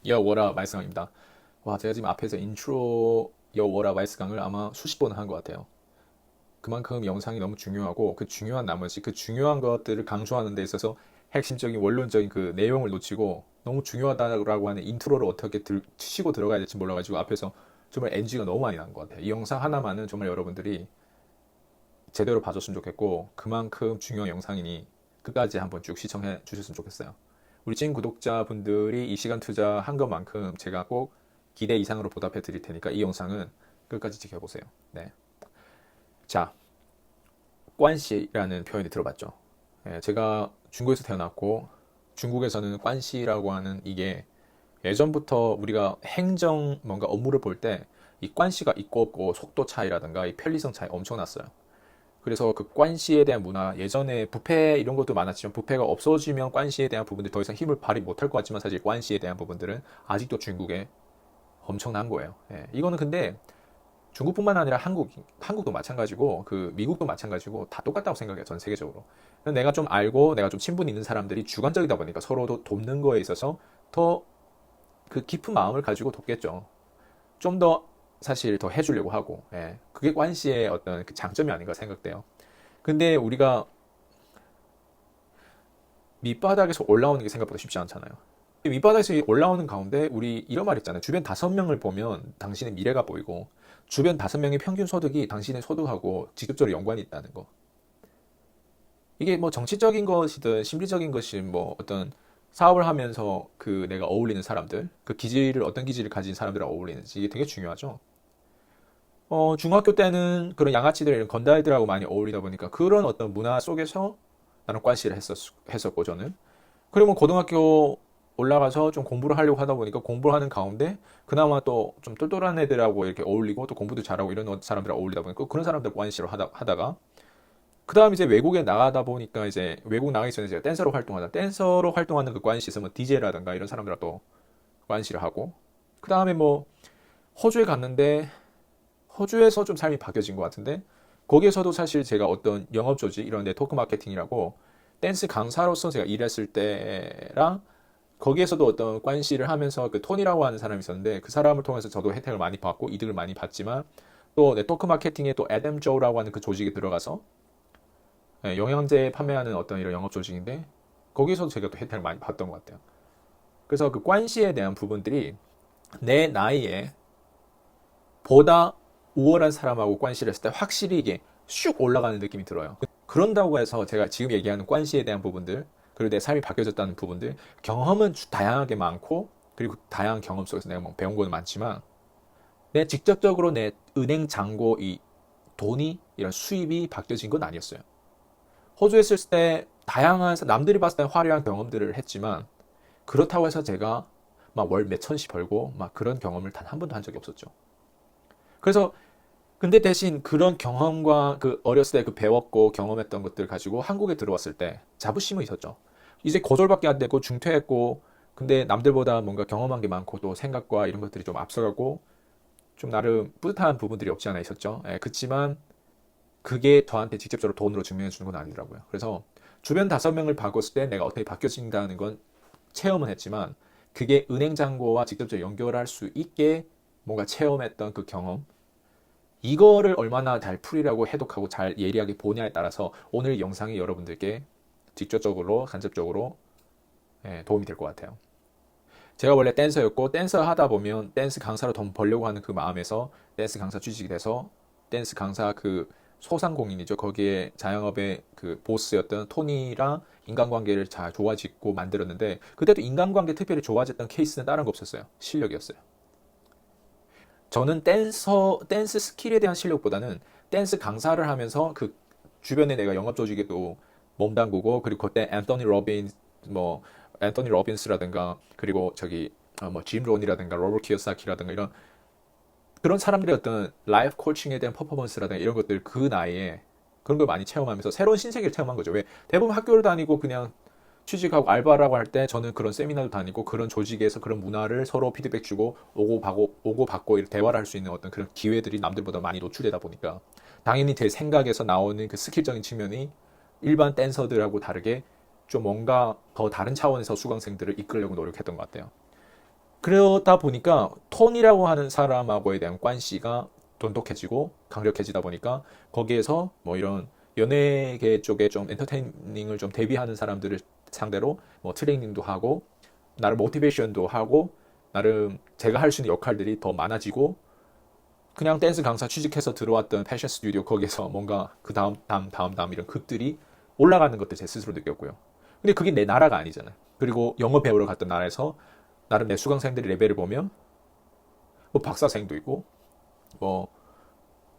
여 워라 말스강입니다. 와, 제가 지금 앞에서 인트로 여 워라 말스강을 아마 수십 번은 한 것 같아요. 그만큼 영상이 너무 중요하고 그 중요한 나머지 그 중요한 것들을 강조하는 데 있어서 핵심적인 원론적인 그 내용을 놓치고 너무 중요하다라고 하는 인트로를 어떻게 치고 들어가야 될지 몰라가지고 앞에서 정말 NG가 너무 많이 난 것 같아요. 이 영상 하나만은 정말 여러분들이 제대로 봐줬으면 좋겠고 그만큼 중요한 영상이니 끝까지 한번 쭉 시청해 주셨으면 좋겠어요. 우리 찐 구독자분들이 이 시간 투자한 것만큼 제가 꼭 기대 이상으로 보답해 드릴 테니까 이 영상은 끝까지 지켜보세요. 네. 자, 관시라는 표현이 들어봤죠? 예, 제가 중국에서 태어났고 중국에서는 관시라고 하는 이게 예전부터 우리가 행정 뭔가 업무를 볼 때 이 관시가 있고 없고 속도 차이라든가 이 편리성 차이 엄청났어요. 그래서 그 관시에 대한 문화, 예전에 부패 이런 것도 많았지만 부패가 없어지면 관시에 대한 부분들이 더 이상 힘을 발휘 못할 것 같지만 사실 관시에 대한 부분들은 아직도 중국에 엄청난 거예요. 예, 이거는 근데 중국뿐만 아니라 한국도 마찬가지고 그 미국도 마찬가지고 다 똑같다고 생각해요. 전 세계적으로. 내가 좀 알고 내가 좀 친분 있는 사람들이 주관적이다 보니까 서로도 돕는 거에 있어서 더 그 깊은 마음을 가지고 돕겠죠. 좀 더 사실 더 해주려고 하고, 예, 그게 관시의 어떤 그 장점이 아닌가 생각돼요. 근데 우리가 밑바닥에서 올라오는 게 생각보다 쉽지 않잖아요. 밑바닥에서 올라오는 가운데 우리 이런 말 있잖아요. 주변 5명을 보면 당신의 미래가 보이고 주변 5명의 평균 소득이 당신의 소득하고 직접적으로 연관이 있다는 거. 이게 뭐 정치적인 것이든 심리적인 것이든 뭐 어떤 사업을 하면서 그 내가 어울리는 사람들, 그 기질을 어떤 기질을 가진 사람들과 어울리는지 이게 되게 중요하죠. 중학교 때는 그런 양아치들, 이런 건달들하고 많이 어울리다 보니까 그런 어떤 문화 속에서 나는 과시를 했었고, 저는. 그리고 고등학교 올라가서 좀 공부를 하려고 하다 보니까 공부를 하는 가운데 그나마 또 좀 똘똘한 애들하고 이렇게 어울리고 또 공부도 잘하고 이런 사람들하고 어울리다 보니까 그런 사람들 관시를 하다가 그 다음 이제 외국에 나가다 보니까 이제 외국 나가기 전에 제가 댄서로 활동하는 그 관시 있으면 DJ라든가 이런 사람들하고 또 관시를 하고 그 다음에 뭐 호주에 갔는데 호주에서 좀 삶이 바뀌어진 것 같은데 거기에서도 사실 제가 어떤 영업 조직 이런 데 토크 마케팅이라고 댄스 강사로서 제가 일했을 때랑 거기에서도 어떤 관시를 하면서 그 톤이라고 하는 사람이 있었는데 그 사람을 통해서 저도 혜택을 많이 받고 이득을 많이 받지만 또 네트워크 마케팅에 또 애덤 조라고 하는 그 조직에 들어가서 영양제 판매하는 어떤 이런 영업 조직인데 거기서도 제가 또 혜택을 많이 받던 것 같아요. 그래서 그 관시에 대한 부분들이 내 나이에 보다 우월한 사람하고 관시를 했을 때 확실히 이게 슉 올라가는 느낌이 들어요. 그런다고 해서 제가 지금 얘기하는 관시에 대한 부분들, 그리고 내 삶이 바뀌어졌다는 부분들, 경험은 다양하게 많고, 그리고 다양한 경험 속에서 내가 뭐 배운 건 많지만, 내 직접적으로 내 은행 잔고 이 돈이, 이런 수입이 바뀌어진 건 아니었어요. 호주에 있을 때 다양한, 남들이 봤을 때 화려한 경험들을 했지만, 그렇다고 해서 제가 막 월 몇 천씩 벌고, 막 그런 경험을 단 한 번도 한 적이 없었죠. 그래서 근데 대신 그런 경험과 그 어렸을 때 그 배웠고 경험했던 것들 가지고 한국에 들어왔을 때 자부심은 있었죠. 이제 거절밖에 안 되고 중퇴했고 근데 남들보다 뭔가 경험한 게 많고 또 생각과 이런 것들이 좀 앞서가고 좀 나름 뿌듯한 부분들이 없지 않아 있었죠. 예, 그렇지만 그게 저한테 직접적으로 돈으로 증명해 주는 건 아니더라고요. 그래서 주변 5명을 바꿨을 때 내가 어떻게 바뀌어진다는 건 체험은 했지만 그게 은행 잔고와 직접적으로 연결할 수 있게 뭔가 체험했던 그 경험 이거를 얼마나 잘 풀이라고 해독하고 잘 예리하게 보냐에 따라서 오늘 영상이 여러분들께 직접적으로 간접적으로 도움이 될 것 같아요. 제가 원래 댄서였고 댄서 하다 보면 댄스 강사로 돈 벌려고 하는 그 마음에서 댄스 강사 취직이 돼서 댄스 강사 그 소상공인이죠. 거기에 자영업의 그 보스였던 토니랑 인간관계를 잘 좋아짓고 만들었는데 그때도 인간관계 특별히 좋아졌던 케이스는 다른 거 없었어요. 실력이었어요. 저는 댄스 스킬에 대한 실력보다는 댄스 강사를 하면서 그 주변에 내가 영업 조직에도 몸담그고 그리고 그때 앤토니 로빈스라든가 그리고 저기 뭐짐 론이라든가 로버트 키요사키라든가 이런 그런 사람들의 어떤 라이프 코칭에 대한 퍼포먼스라든가 이런 것들 그 나이에 그런 걸 많이 체험하면서 새로운 신세계를 체험한 거죠. 왜 대부분 학교를 다니고 그냥 취직하고 알바라고 할 때 저는 그런 세미나도 다니고 그런 조직에서 그런 문화를 서로 피드백 주고 오고 받고 이렇게 대화를 할 수 있는 어떤 그런 기회들이 남들보다 많이 노출되다 보니까 당연히 제 생각에서 나오는 그 스킬적인 측면이 일반 댄서들하고 다르게 좀 뭔가 더 다른 차원에서 수강생들을 이끌려고 노력했던 것 같아요. 그러다 보니까 톤이라고 하는 사람하고에 대한 관시가 돈독해지고 강력해지다 보니까 거기에서 뭐 이런 연예계 쪽에 좀 엔터테이닝을 좀 대비하는 사람들을 상대로 뭐 트레이닝도 하고 나름 모티베이션도 하고 나름 제가 할 수 있는 역할들이 더 많아지고 그냥 댄스 강사 취직해서 들어왔던 패션 스튜디오 거기에서 뭔가 그 다음 이런 급들이 올라가는 것도 제 스스로 느꼈고요. 근데 그게 내 나라가 아니잖아요. 그리고 영어 배우러 갔던 나라에서 나름 내 수강생들의 레벨을 보면 뭐 박사생도 있고 뭐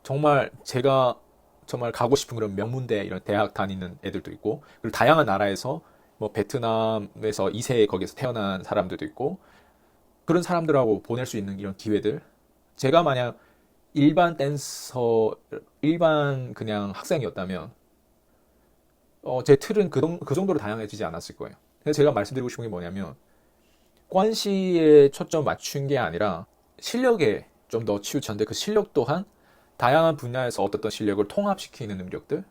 정말 제가 정말 가고 싶은 그런 명문대 이런 대학 다니는 애들도 있고 그리고 다양한 나라에서 뭐 베트남에서 2세 거기서 태어난 사람들도 있고 그런 사람들하고 보낼 수 있는 이런 기회들 제가 만약 일반 댄서 일반 그냥 학생이었다면 제 틀은 그 정도로 다양해지지 않았을 거예요. 그래서 제가 말씀드리고 싶은 게 뭐냐면 관시에 초점 맞춘 게 아니라 실력에 좀 더 치우쳤는데 그 실력 또한 다양한 분야에서 얻었던 실력을 통합시키는 능력들.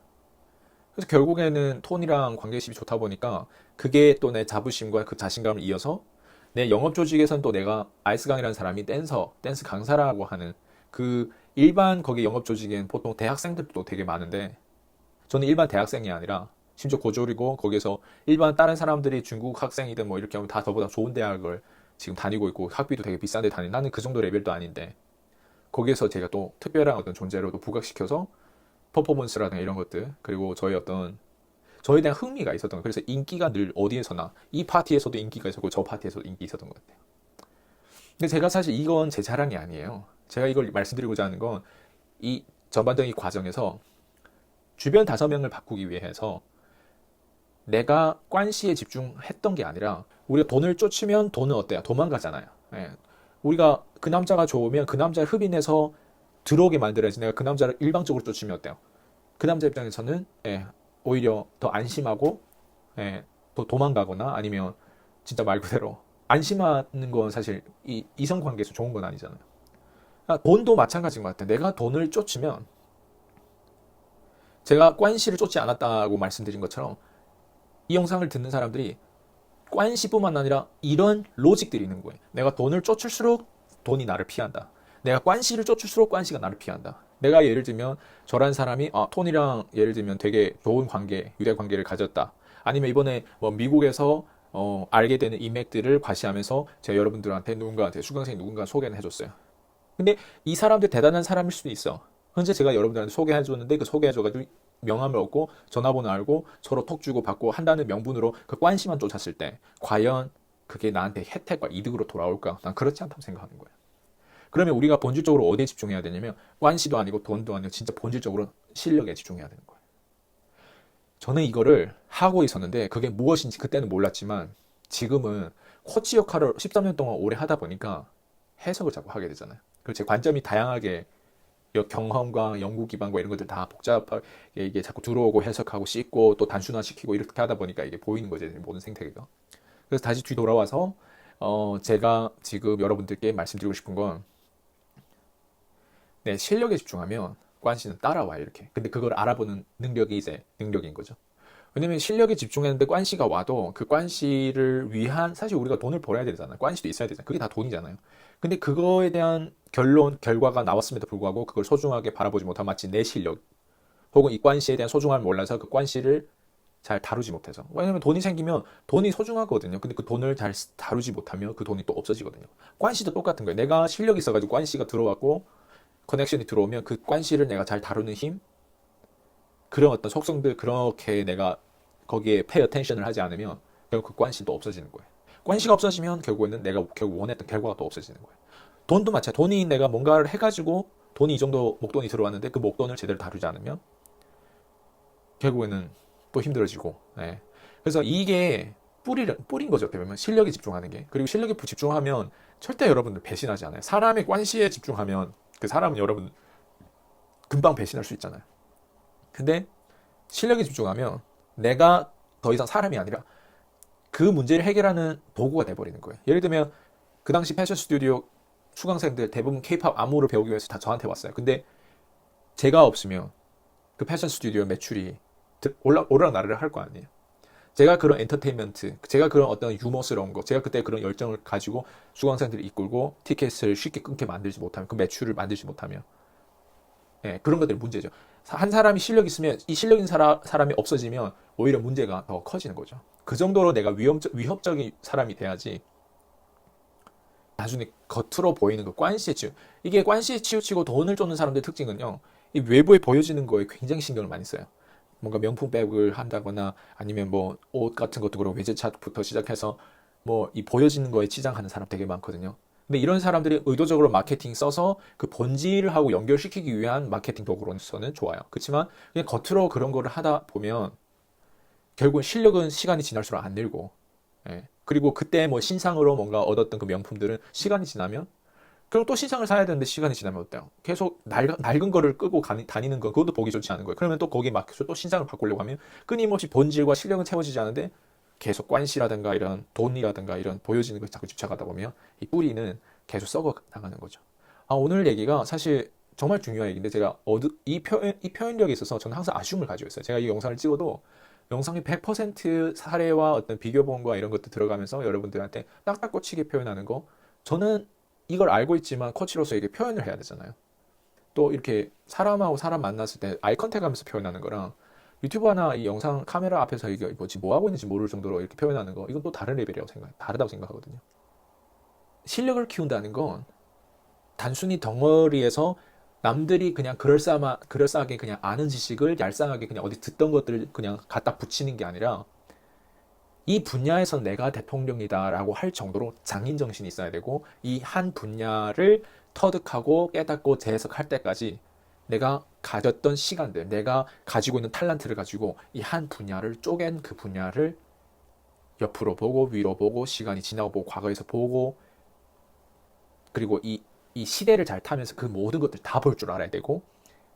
그래서 결국에는 톤이랑 관계심이 좋다 보니까 그게 또 내 자부심과 그 자신감을 이어서 내 영업 조직에선 또 내가 아이스강이라는 사람이 댄스 강사라고 하는 그 일반 거기 영업 조직엔 보통 대학생들도 되게 많은데 저는 일반 대학생이 아니라 심지어 고졸이고 거기서 일반 다른 사람들이 중국 학생이든 뭐 이렇게 하면 다 저보다 좋은 대학을 지금 다니고 있고 학비도 되게 비싼 데 다니는 나는 그 정도 레벨도 아닌데 거기에서 제가 또 특별한 어떤 존재로 또 부각시켜서 퍼포먼스라든가 이런 것들 그리고 저에 대한 흥미가 있었던 거예요. 그래서 인기가 늘 어디에서나 이 파티에서도 인기가 있었고 저 파티에서도 인기 있었던 것 같아요. 근데 제가 사실 이건 제 자랑이 아니에요. 제가 이걸 말씀드리고자 하는 건 이 전반적인 과정에서 주변 5명을 바꾸기 위해서 내가 관시에 집중했던 게 아니라 우리가 돈을 쫓으면 돈은 어때요? 도망가잖아요. 예. 우리가 그 남자가 좋으면 그 남자를 흡인해서 들어오게 만들어야지 내가 그 남자를 일방적으로 쫓으면 어때요? 그 남자 입장에서는 오히려 더 안심하고 더 도망가거나 아니면 진짜 말 그대로 안심하는 건 사실 이 이성 관계에서 좋은 건 아니잖아요. 돈도 마찬가지인 것 같아요. 내가 돈을 쫓으면 제가 관시를 쫓지 않았다고 말씀드린 것처럼 이 영상을 듣는 사람들이 관시뿐만 아니라 이런 로직들이 있는 거예요. 내가 돈을 쫓을수록 돈이 나를 피한다. 내가 관시를 쫓을수록 관시가 나를 피한다. 내가 예를 들면 저란 사람이 톤이랑 예를 들면 되게 좋은 관계, 유대 관계를 가졌다. 아니면 이번에 뭐 미국에서 알게 되는 인맥들을 과시하면서 제가 여러분들한테 누군가한테 수강생 누군가 소개를 해줬어요. 근데 이 사람들 대단한 사람일 수도 있어. 현재 제가 여러분들한테 소개해줬는데 그 소개해줘가지고 명함을 얻고 전화번호 알고 서로 톡 주고 받고 한다는 명분으로 그 관심만 쫓았을 때 과연 그게 나한테 혜택과 이득으로 돌아올까? 난 그렇지 않다고 생각하는 거예요. 그러면 우리가 본질적으로 어디에 집중해야 되냐면 관시도 아니고 돈도 아니고 진짜 본질적으로 실력에 집중해야 되는 거예요. 저는 이거를 하고 있었는데 그게 무엇인지 그때는 몰랐지만 지금은 코치 역할을 13년 동안 오래 하다 보니까 해석을 자꾸 하게 되잖아요. 그리고 제 관점이 다양하게 경험과 연구 기반과 이런 것들 다 복잡하게 이게 자꾸 들어오고 해석하고 씻고 또 단순화시키고 이렇게 하다 보니까 이게 보이는 거죠. 모든 생태계가. 그래서 다시 뒤돌아와서 제가 지금 여러분들께 말씀드리고 싶은 건 내 실력에 집중하면 관시는 따라와 이렇게. 근데 그걸 알아보는 능력이 이제 능력인 거죠. 왜냐면 실력에 집중했는데 관시가 와도 그 관시를 위한 사실 우리가 돈을 벌어야 되잖아요. 관시도 있어야 되잖아요. 그게 다 돈이잖아요. 근데 그거에 대한 결과가 나왔음에도 불구하고 그걸 소중하게 바라보지 못한 마치 내 실력 혹은 이 관시에 대한 소중함을 몰라서 그 관시를 잘 다루지 못해서. 왜냐면 돈이 생기면 돈이 소중하거든요. 근데 그 돈을 잘 다루지 못하면 그 돈이 또 없어지거든요. 관시도 똑같은 거예요. 내가 실력이 있어가지고 관시가 들어왔고 커넥션이 들어오면 그 관시를 내가 잘 다루는 힘 그런 어떤 속성들 그렇게 내가 거기에 페이 어텐션을 하지 않으면 결국 그 관시도 없어지는 거예요. 관시가 없어지면 결국에는 내가 결국 원했던 결과가 또 없어지는 거예요. 돈도 마찬가지. 돈이 내가 뭔가를 해가지고 돈이 이 정도 목돈이 들어왔는데 그 목돈을 제대로 다루지 않으면 결국에는 또 힘들어지고. 그래서 이게 뿌린 거죠. 어떻게 보면 실력에 집중하는 게. 그리고 실력에 집중하면 절대 여러분들 배신하지 않아요. 사람의 관시에 집중하면 그 사람은 여러분 금방 배신할 수 있잖아요. 근데 실력에 집중하면 내가 더 이상 사람이 아니라 그 문제를 해결하는 도구가 돼버리는 거예요. 예를 들면 그 당시 패션 스튜디오 수강생들 대부분 K-팝 안무를 배우기 위해서 다 저한테 왔어요. 근데 제가 없으면 그 패션 스튜디오 매출이 오락나르를 할 거 아니에요. 제가 그런 엔터테인먼트, 제가 그런 어떤 유머스러운 거, 제가 그때 그런 열정을 가지고 수강생들을 이끌고 티켓을 쉽게 끊게 만들지 못하면, 그 매출을 만들지 못하면, 예, 그런 것들이 문제죠. 한 사람이 실력 있으면 이 실력 있는 사람이 없어지면 오히려 문제가 더 커지는 거죠. 그 정도로 내가 위협적인 사람이 돼야지 단순히 겉으로 보이는 거 관시에 치우 이게 관시에 치우치고 돈을 쫓는 사람들의 특징은요, 이 외부에 보여지는 거에 굉장히 신경을 많이 써요. 뭔가 명품 백을 한다거나 아니면 뭐 옷 같은 것도 그렇고 외제차부터 시작해서 뭐 이 보여지는 거에 치장하는 사람 되게 많거든요. 근데 이런 사람들이 의도적으로 마케팅 써서 그 본질을 하고 연결시키기 위한 마케팅 도구로서는 좋아요. 그렇지만 그냥 겉으로 그런 거를 하다 보면 결국은 실력은 시간이 지날수록 안 늘고, 예. 그리고 그때 뭐 신상으로 뭔가 얻었던 그 명품들은 시간이 지나면 그럼 또 신상을 사야 되는데 시간이 지나면 어때요? 계속 낡은 거를 끄고 다니는 거 그것도 보기 좋지 않은 거예요. 그러면 또 거기에 맞춰서 또 신상을 바꾸려고 하면 끊임없이 본질과 실력은 채워지지 않은데 계속 관시라든가 이런 돈이라든가 이런 보여지는 것에 자꾸 집착하다 보면 이 뿌리는 계속 썩어 나가는 거죠. 오늘 얘기가 사실 정말 중요한 얘기인데 제가 이 표현력에 있어서 저는 항상 아쉬움을 가지고 있어요. 제가 이 영상을 찍어도 영상이 100% 사례와 어떤 비교본과 이런 것도 들어가면서 여러분들한테 딱딱 꽂히게 표현하는 거, 저는 이걸 알고 있지만 코치로서 이게 표현을 해야 되잖아요. 또 이렇게 사람하고 사람 만났을 때 아이 컨택 하면서 표현하는 거랑 유튜브 하나 이 영상 카메라 앞에서 이게 뭐지 뭐 하고 있는지 모를 정도로 이렇게 표현하는 거, 이건 또 다른 레벨이라고 다르다고 생각하거든요. 실력을 키운다는 건 단순히 덩어리에서 남들이 그냥 그럴싸하게 그냥 아는 지식을 얄쌍하게 그냥 어디 듣던 것들을 그냥 갖다 붙이는 게 아니라 이 분야에서 내가 대통령이다라고 할 정도로 장인 정신이 있어야 되고, 이 한 분야를 터득하고 깨닫고 재해석할 때까지 내가 가졌던 시간들, 내가 가지고 있는 탤런트를 가지고 이 한 분야를 쪼갠 그 분야를 옆으로 보고 위로 보고 시간이 지나고 보고 과거에서 보고, 그리고 이 시대를 잘 타면서 그 모든 것들 다 볼 줄 알아야 되고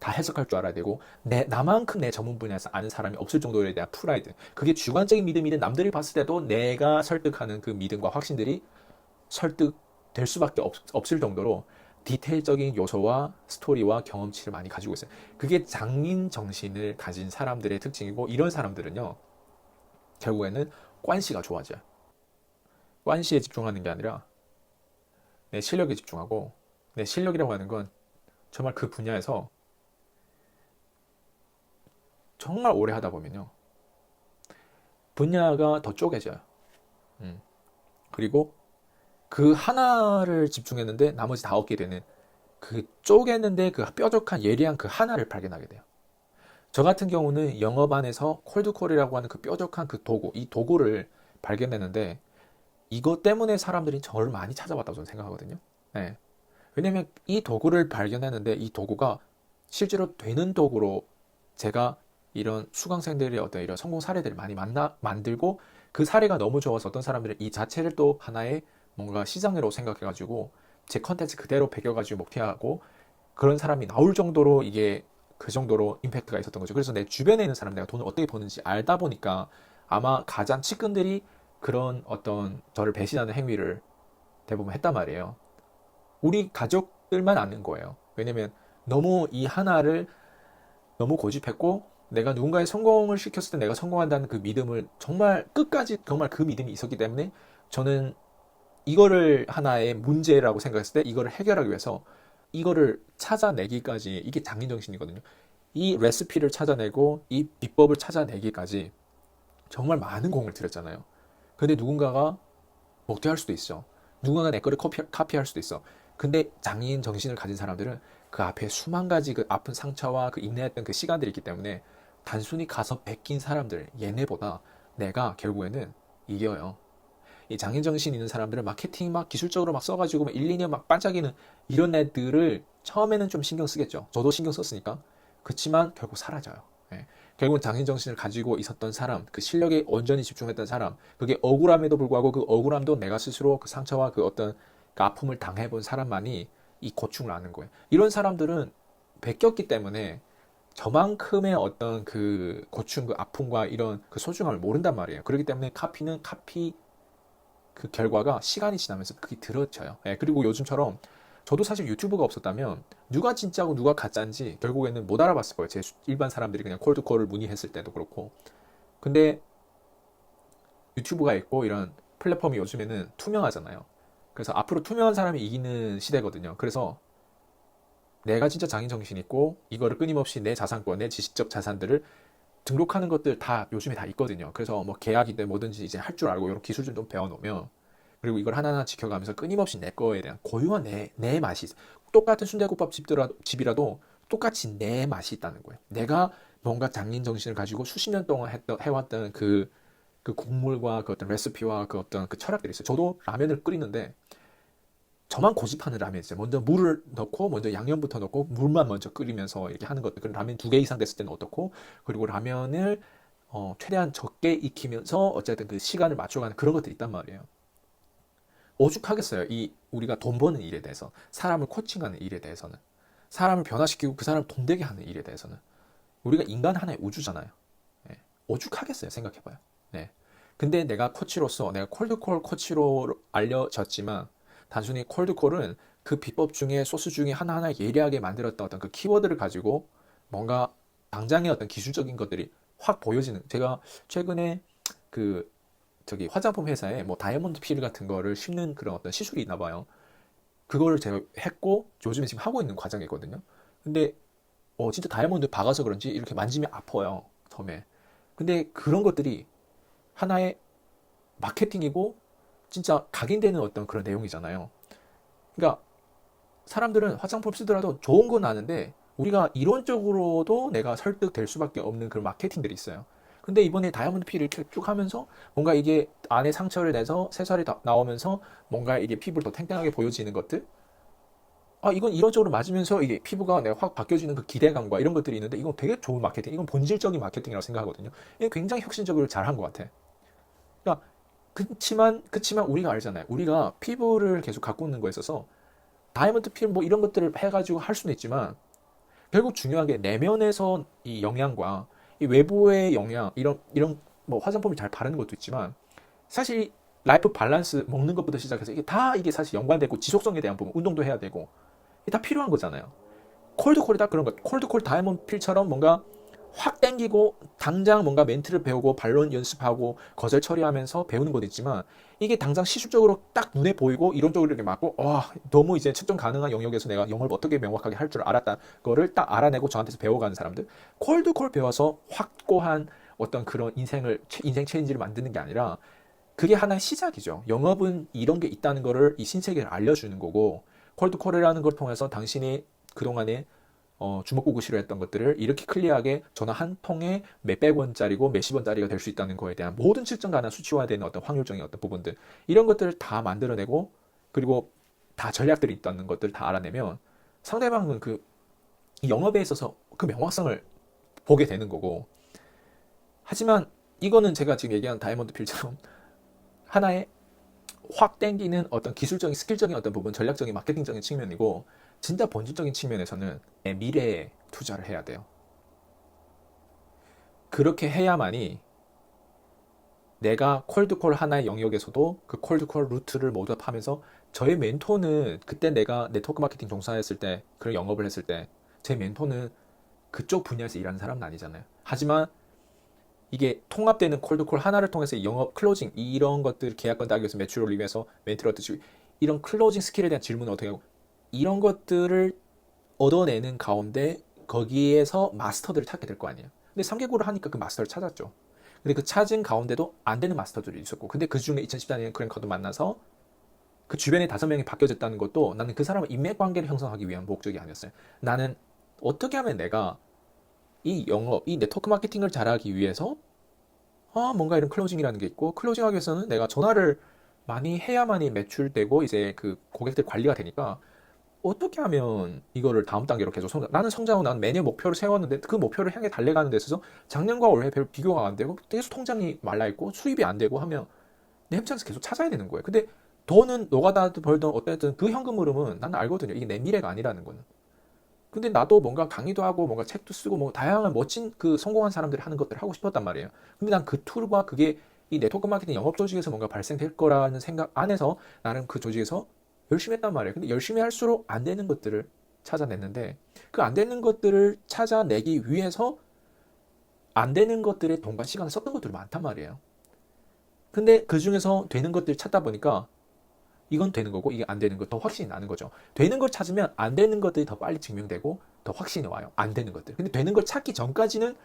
다 해석할 줄 알아야 되고, 나만큼 내 전문 분야에서 아는 사람이 없을 정도에 대한 프라이드, 그게 주관적인 믿음이든 남들이 봤을 때도 내가 설득하는 그 믿음과 확신들이 설득될 수밖에 없을 정도로 디테일적인 요소와 스토리와 경험치를 많이 가지고 있어요. 그게 장인 정신을 가진 사람들의 특징이고, 이런 사람들은요 결국에는 관시가 좋아져요. 관시에 집중하는 게 아니라 내 실력에 집중하고, 내 실력이라고 하는 건 정말 그 분야에서 정말 오래 하다 보면요 분야가 더 쪼개져요. 그리고 그 하나를 집중했는데 나머지 다 얻게 되는, 그 쪼개는데 그 뾰족한 예리한 그 하나를 발견하게 돼요. 저 같은 경우는 영업 안에서 콜드콜이라고 하는 그 뾰족한 그 도구, 이 도구를 발견했는데 이것 때문에 사람들이 저를 많이 찾아왔다고 저는 생각하거든요. 네. 왜냐면 이 도구를 발견했는데 이 도구가 실제로 되는 도구로 제가 이런 수강생들의 어떤 이런 성공 사례들을 많이 만들고, 그 사례가 너무 좋아서 어떤 사람들은 이 자체를 또 하나의 뭔가 시장으로 생각해가지고 제 컨텐츠 그대로 배겨가지고 목표하고 그런 사람이 나올 정도로, 이게 그 정도로 임팩트가 있었던 거죠. 그래서 내 주변에 있는 사람, 내가 돈을 어떻게 버는지 알다 보니까 아마 가장 측근들이 그런 어떤 저를 배신하는 행위를 대부분 했단 말이에요. 우리 가족들만 아는 거예요. 왜냐면 너무 이 하나를 너무 고집했고, 내가 누군가의 성공을 시켰을 때 내가 성공한다는 그 믿음을 정말 끝까지 정말 그 믿음이 있었기 때문에 저는 이거를 하나의 문제라고 생각했을 때 이거를 해결하기 위해서 이거를 찾아내기까지, 이게 장인정신이거든요. 이 레시피를 찾아내고 이 비법을 찾아내기까지 정말 많은 공을 들였잖아요. 근데 누군가가 목도할 수도 있어. 누군가가 내 거를 카피할 수도 있어. 근데 장인 정신을 가진 사람들은 그 앞에 수만 가지 그 아픈 상처와 그 인내했던 그 시간들이 있기 때문에 단순히 가서 베낀 사람들, 얘네보다 내가 결국에는 이겨요. 이 장인 정신 있는 사람들은 마케팅 막 기술적으로 막 써가지고 막 1, 2년 막 반짝이는 이런 애들을 처음에는 좀 신경 쓰겠죠. 저도 신경 썼으니까. 그렇지만 결국 사라져요. 예. 결국은 장인 정신을 가지고 있었던 사람, 그 실력에 온전히 집중했던 사람, 그게 억울함에도 불구하고 그 억울함도 내가 스스로 그 상처와 그 어떤 그 아픔을 당해본 사람만이 이 고충을 아는 거예요. 이런 사람들은 베꼈기 때문에 저만큼의 어떤 그 고충, 그 아픔과 이런 그 소중함을 모른단 말이에요. 그렇기 때문에 카피는 카피, 그 결과가 시간이 지나면서 그게 들어져요. 예, 그리고 요즘처럼 저도 사실 유튜브가 없었다면 누가 진짜고 누가 가짜인지 결국에는 못 알아봤을 거예요. 제 일반 사람들이 그냥 콜드콜을 문의했을 때도 그렇고. 근데 유튜브가 있고 이런 플랫폼이 요즘에는 투명하잖아요. 그래서 앞으로 투명한 사람이 이기는 시대거든요. 그래서 내가 진짜 장인 정신 있고 이거를 끊임없이 내 자산권, 내 지식적 자산들을 등록하는 것들 다 요즘에 다 있거든요. 그래서 뭐 계약이든 뭐든지 이제 할 줄 알고 이런 기술 좀 배워놓으면 그리고 이걸 하나하나 지켜가면서 끊임없이 내 거에 대한 고유한 내 맛이 있어. 똑같은 순대국밥 집이라도 똑같이 내 맛이 있다는 거예요. 내가 뭔가 장인 정신을 가지고 수십 년 동안 해왔던 그 국물과 그 어떤 레시피와 그 어떤 그 철학들이 있어요. 저도 라면을 끓이는데 저만 고집하는 라면 있어요. 먼저 물을 넣고 먼저 양념부터 넣고 물만 먼저 끓이면서 이렇게 하는 것들. 그리고 라면 2개 이상 됐을 때는 어떻고 그리고 라면을 최대한 적게 익히면서 어쨌든 그 시간을 맞춰가는 그런 것들이 있단 말이에요. 오죽하겠어요. 이 우리가 돈 버는 일에 대해서 사람을 코칭하는 일에 대해서는 사람을 변화시키고 그 사람을 돈 되게 하는 일에 대해서는 우리가 인간 하나의 우주잖아요. 예. 오죽하겠어요. 생각해봐요. 네. 근데 내가 코치로서 내가 콜드콜 코치로 알려졌지만 단순히 콜드콜은 그 비법 중에 소스 중에 하나하나 예리하게 만들었던 어떤 그 키워드를 가지고 뭔가 당장의 어떤 기술적인 것들이 확 보여지는 제가 최근에 그 저기 화장품 회사에 뭐 다이아몬드 필 같은 거를 심는 그런 어떤 시술이 있나 봐요. 그거를 제가 했고 요즘에 지금 하고 있는 과정이거든요. 근데 진짜 다이아몬드 박아서 그런지 이렇게 만지면 아파요. 처음에. 근데 그런 것들이 하나의 마케팅이고 진짜 각인되는 어떤 그런 내용이잖아요. 그러니까 사람들은 화장품 쓰더라도 좋은 건 아는데 우리가 이론적으로도 내가 설득될 수밖에 없는 그런 마케팅들이 있어요. 근데 이번에 다이아몬드 피를 이렇게 쭉 하면서 뭔가 이게 안에 상처를 내서 새살이 나오면서 뭔가 이게 피부를 더 탱탱하게 보여지는 것들 이건 이론적으로 맞으면서 이게 피부가 내가 확 바뀌어지는 그 기대감과 이런 것들이 있는데 이건 되게 좋은 마케팅, 이건 본질적인 마케팅이라고 생각하거든요. 이게 굉장히 혁신적으로 잘한 것 같아. 그러니까 그치만 우리가 알잖아요. 우리가 피부를 계속 가꾸는 거에 있어서 다이아몬드 필 뭐 이런 것들을 해가지고 할 수는 있지만 결국 중요한 게 내면에서 이 영양과 이 외부의 영양 이런 뭐 화장품을 잘 바르는 것도 있지만 사실 라이프 밸런스 먹는 것부터 시작해서 이게 사실 연관되고 지속성에 대한 부분 운동도 해야 되고 이게 다 필요한 거잖아요. 콜드콜이 다 그런 거. 콜드콜 다이아몬드 필처럼 뭔가 확 땡기고 당장 뭔가 멘트를 배우고 반론 연습하고 거절 처리하면서 배우는 것도 있지만 이게 당장 시술적으로 딱 눈에 보이고 이론적으로 이렇게 맞고 너무 이제 측정 가능한 영역에서 내가 영어를 어떻게 명확하게 할 줄 알았다 거를 딱 알아내고 저한테서 배워가는 사람들 콜드콜 배워서 확고한 어떤 그런 인생 체인지를 만드는 게 아니라 그게 하나의 시작이죠. 영업은 이런 게 있다는 거를 이 신세계를 알려주는 거고 콜드콜이라는 걸 통해서 당신이 그동안에 주먹구구시로 했던 것들을 이렇게 클리어하게 전화 한 통에 몇백 원짜리고 몇십 원짜리가 될 수 있다는 거에 대한 모든 측정 가능한 수치화되는 어떤 확률적인 어떤 부분들 이런 것들을 다 만들어내고 그리고 다 전략들이 있다는 것들을 다 알아내면 상대방은 그 영업에 있어서 그 명확성을 보게 되는 거고 하지만 이거는 제가 지금 얘기한 다이아몬드 필처럼 하나의 확 땡기는 어떤 기술적인 스킬적인 어떤 부분 전략적인 마케팅적인 측면이고 진짜 본질적인 측면에서는 내 미래에 투자를 해야 돼요. 그렇게 해야만이 내가 콜드콜 하나의 영역에서도 그 콜드콜 루트를 모두 파면서 저의 멘토는 그때 내가 네트워크 마케팅 종사했을 때 그런 영업을 했을 때 제 멘토는 그쪽 분야에서 일하는 사람은 아니잖아요. 하지만 이게 통합되는 콜드콜 하나를 통해서 영업 클로징 이런 것들 계약권 따기 위해서 매출을 올리기 위해서 멘트를 어떻게 이런 클로징 스킬에 대한 질문을 어떻게 하고 이런 것들을 얻어내는 가운데 거기에서 마스터들을 찾게 될 거 아니에요. 근데 3개국을 하니까 그 마스터를 찾았죠. 근데 그 찾은 가운데도 안 되는 마스터들이 있었고 근데 그 중에 2014년에 크랭커도 만나서 그 주변에 5명이 바뀌어졌다는 것도 나는 그 사람의 인맥 관계를 형성하기 위한 목적이 아니었어요. 나는 어떻게 하면 내가 이 영업, 이 네트워크 마케팅을 잘하기 위해서 뭔가 이런 클로징이라는 게 있고 클로징하기 위해서는 내가 전화를 많이 해야만이 매출되고 이제 그 고객들 관리가 되니까 어떻게 하면 이거를 다음 단계로 계속 나는 성장하고 난 매년 목표를 세웠는데 그 목표를 향해 달려가는 데 있어서 작년과 올해 별 비교가 안 되고 계속 통장이 말라 있고 수입이 안 되고 하면 내 현장에서 계속 찾아야 되는 거예요. 근데 돈은 노가다 벌던 어쨌든 그 현금 흐름은 나는 알거든요. 이게 내 미래가 아니라는 거는. 근데 나도 뭔가 강의도 하고 뭔가 책도 쓰고 뭐 다양한 멋진 그 성공한 사람들이 하는 것들을 하고 싶었단 말이에요. 근데 난 그 툴과 그게 이 네트워크 마케팅 영업 조직에서 뭔가 발생될 거라는 생각 안에서 나는 그 조직에서 열심히 했단 말이에요. 근데 열심히 할수록 안 되는 것들을 찾아냈는데 그 안 되는 것들을 찾아내기 위해서 안 되는 것들에 돈과 시간을 썼던 것들이 많단 말이에요. 근데 그 중에서 되는 것들 찾다 보니까 이건 되는 거고 이게 안 되는 것 더 확신이 나는 거죠. 되는 걸 찾으면 안 되는 것들이 더 빨리 증명되고 더 확신이 와요. 안 되는 것들. 근데 되는 걸 찾기 전까지는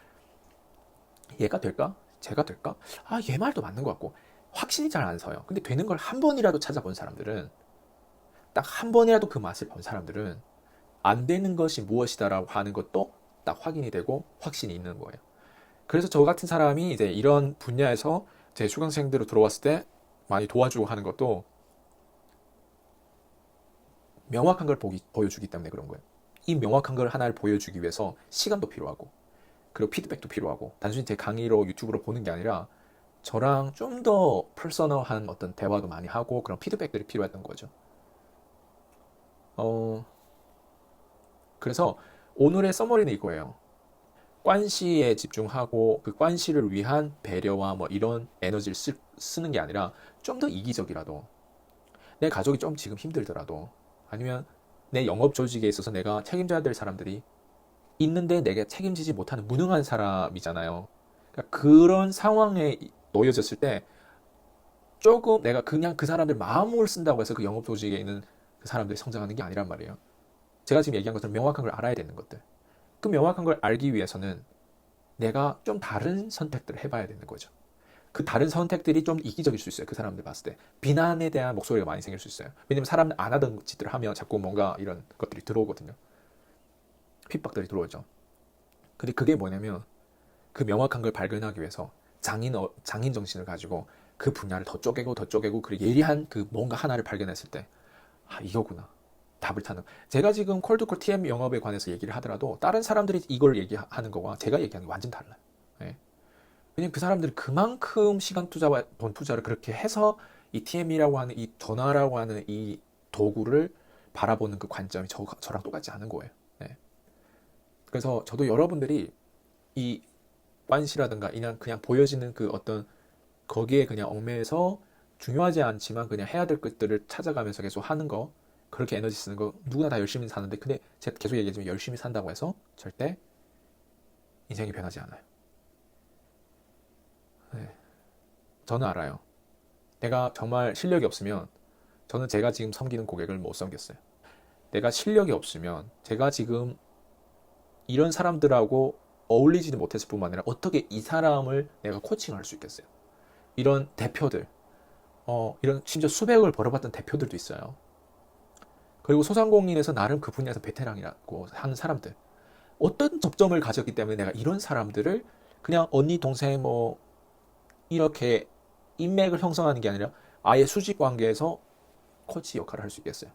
얘가 될까? 제가 될까? 아, 얘 말도 맞는 것 같고 확신이 잘 안 서요. 근데 되는 걸 한 번이라도 찾아본 사람들은 딱 한 번이라도 그 맛을 본 사람들은 안 되는 것이 무엇이다라고 하는 것도 딱 확인이 되고 확신이 있는 거예요. 그래서 저 같은 사람이 이제 이런 분야에서 제 수강생들로 들어왔을 때 많이 도와주고 하는 것도 명확한 걸 보여주기 때문에 그런 거예요. 이 명확한 걸 하나를 보여주기 위해서 시간도 필요하고 그리고 피드백도 필요하고 단순히 제 강의로 유튜브로 보는 게 아니라 저랑 좀 더 퍼서널한 어떤 대화도 많이 하고 그런 피드백들이 필요했던 거죠. 어, 그래서 오늘의 서머리는 이거예요. 관시에 집중하고 그 관시를 위한 배려와 뭐 이런 에너지를 쓰는 게 아니라 좀 더 이기적이라도 내 가족이 좀 지금 힘들더라도 아니면 내 영업 조직에 있어서 내가 책임져야 될 사람들이 있는데 내가 책임지지 못하는 무능한 사람이잖아요. 그러니까 그런 상황에 놓여졌을 때 조금 내가 그냥 그 사람들 마음을 쓴다고 해서 그 영업 조직에 있는 그 사람들이 성장하는 게 아니란 말이에요. 제가 지금 얘기한 것처럼 명확한 걸 알아야 되는 것들. 그 명확한 걸 알기 위해서는 내가 좀 다른 선택들을 해봐야 되는 거죠. 그 다른 선택들이 좀 이기적일 수 있어요. 그 사람들 봤을 때. 비난에 대한 목소리가 많이 생길 수 있어요. 왜냐면 사람은 안 하던 짓들을 하면 자꾸 뭔가 이런 것들이 들어오거든요. 핍박들이 들어오죠. 근데 그게 뭐냐면 그 명확한 걸 발견하기 위해서 장인 정신을 가지고 그 분야를 더 쪼개고 더 쪼개고 그리고 예리한 그 뭔가 하나를 발견했을 때 아, 이거구나. 답을 타는. 제가 지금 콜드콜 TM 영업에 관해서 얘기를 하더라도 다른 사람들이 이걸 얘기하는 거와 제가 얘기하는 게 완전 달라요. 예. 왜냐면 그 사람들은 그만큼 시간 투자와 돈 투자를 그렇게 해서 이 TM이라고 하는 이 전화라고 하는 이 도구를 바라보는 그 관점이 저랑 똑같지 않은 거예요. 예. 그래서 저도 여러분들이 이 관시라든가 그냥 보여지는 그 어떤 거기에 그냥 얽매여서 중요하지 않지만 그냥 해야 될 것들을 찾아가면서 계속 하는 거 그렇게 에너지 쓰는 거 누구나 다 열심히 사는데 근데 제가 계속 얘기하지만 열심히 산다고 해서 절대 인생이 변하지 않아요. 네. 저는 알아요. 내가 정말 실력이 없으면 저는 제가 지금 섬기는 고객을 못 섬겼어요. 내가 실력이 없으면 제가 지금 이런 사람들하고 어울리지도 못했을 뿐만 아니라 어떻게 이 사람을 내가 코칭할 수 있겠어요. 이런 대표들 이런 심지어 수백을 벌어봤던 대표들도 있어요. 그리고 소상공인에서 나름 그 분야에서 베테랑이라고 하는 사람들 어떤 접점을 가졌기 때문에 내가 이런 사람들을 그냥 언니 동생 뭐 이렇게 인맥을 형성하는 게 아니라 아예 수직 관계에서 코치 역할을 할 수 있겠어요.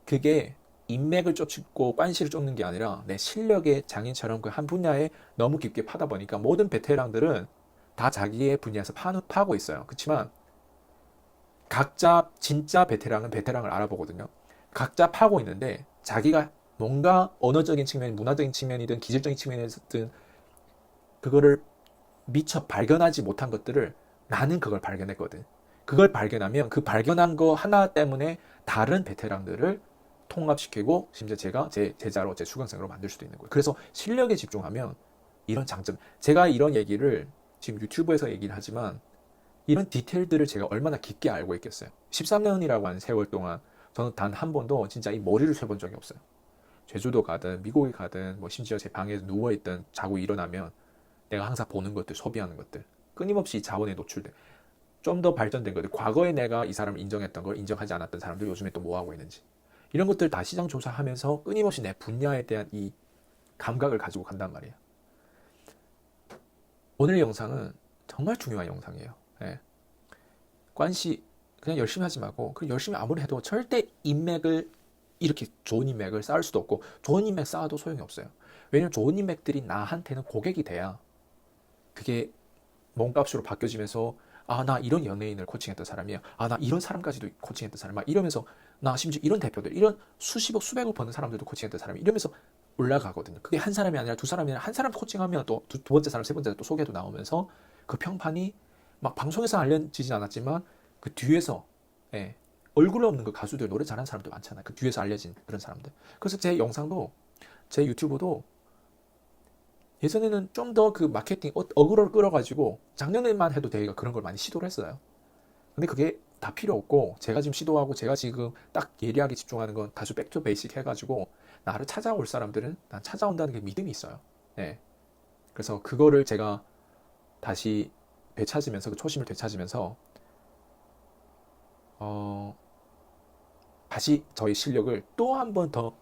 그게 인맥을 쫓고 관시를 쫓는 게 아니라 내 실력의 장인처럼 그 한 분야에 너무 깊게 파다 보니까 모든 베테랑들은 다 자기의 분야에서 파고 있어요. 그렇지만 각자 진짜 베테랑은 베테랑을 알아보거든요. 각자 파고 있는데 자기가 뭔가 언어적인 측면, 문화적인 측면이든 기술적인 측면이든 그거를 미처 발견하지 못한 것들을 나는 그걸 발견했거든. 그걸 발견하면 그 발견한 거 하나 때문에 다른 베테랑들을 통합시키고 심지어 제가 제 제자로 제 수강생으로 만들 수도 있는 거예요. 그래서 실력에 집중하면 이런 장점. 제가 이런 얘기를 지금 유튜브에서 얘기를 하지만 이런 디테일들을 제가 얼마나 깊게 알고 있겠어요. 13년이라고 하는 세월 동안 저는 단 한 번도 진짜 이 머리를 쇠본 적이 없어요. 제주도 가든 미국에 가든 뭐 심지어 제 방에 누워있든 자고 일어나면 내가 항상 보는 것들, 소비하는 것들 끊임없이 자원에 노출돼. 좀 더 발전된 것들, 과거에 내가 이 사람을 인정했던 걸 인정하지 않았던 사람들 요즘에 또 뭐 하고 있는지 이런 것들 다 시장 조사하면서 끊임없이 내 분야에 대한 이 감각을 가지고 간단 말이에요. 오늘 영상은 정말 중요한 영상이에요. 예. 관시 그냥 열심히 하지 말고 그 열심히 아무리 해도 절대 인맥을 이렇게 좋은 인맥을 쌓을 수도 없고 좋은 인맥 쌓아도 소용이 없어요. 왜냐면 좋은 인맥들이 나한테는 고객이 돼야 그게 몸값으로 바뀌어지면서 아, 나 이런 연예인을 코칭했던 사람이야. 아, 나 이런 사람까지도 코칭했던 사람이야. 이러면서 나 심지어 이런 대표들, 이런 수십억, 수백억 버는 사람들도 코칭했던 사람이 이러면서 올라가거든요. 그게 한 사람이 아니라 두 사람이 아니라 한 사람 코칭하면 또 두 번째 사람, 세 번째 또 소개도 나오면서 그 평판이 막 방송에서 알려지진 않았지만 그 뒤에서 예, 얼굴 없는 그 가수들 노래 잘하는 사람들 많잖아요. 그 뒤에서 알려진 그런 사람들. 그래서 제 영상도 제 유튜브도 예전에는 좀 더 그 마케팅 어그로를 끌어가지고 작년에만 해도 저희가 그런 걸 많이 시도를 했어요. 근데 그게 다 필요 없고 제가 지금 시도하고 제가 지금 딱 예리하게 집중하는 건 다시 백투 베이식 해가지고 나를 찾아올 사람들은 난 찾아온다는 게 믿음이 있어요. 네. 그래서 그거를 제가 다시 되찾으면서 그 초심을 되찾으면서 어, 다시 저희 실력을 또 한 번 더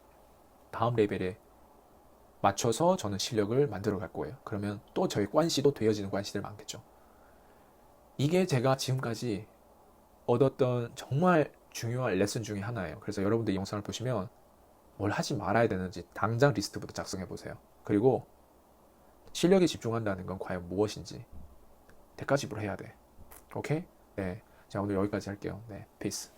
다음 레벨에 맞춰서 저는 실력을 만들어 갈 거예요. 그러면 또 저희 관시도 되어지는 관시들 많겠죠. 이게 제가 지금까지 얻었던 정말 중요한 레슨 중에 하나예요. 그래서 여러분들 이 영상을 보시면 뭘 하지 말아야 되는지 당장 리스트부터 작성해 보세요. 그리고 실력에 집중한다는 건 과연 무엇인지 대가집으로 해야 돼. 오케이? 네. 자, 오늘 여기까지 할게요. 네. 피스.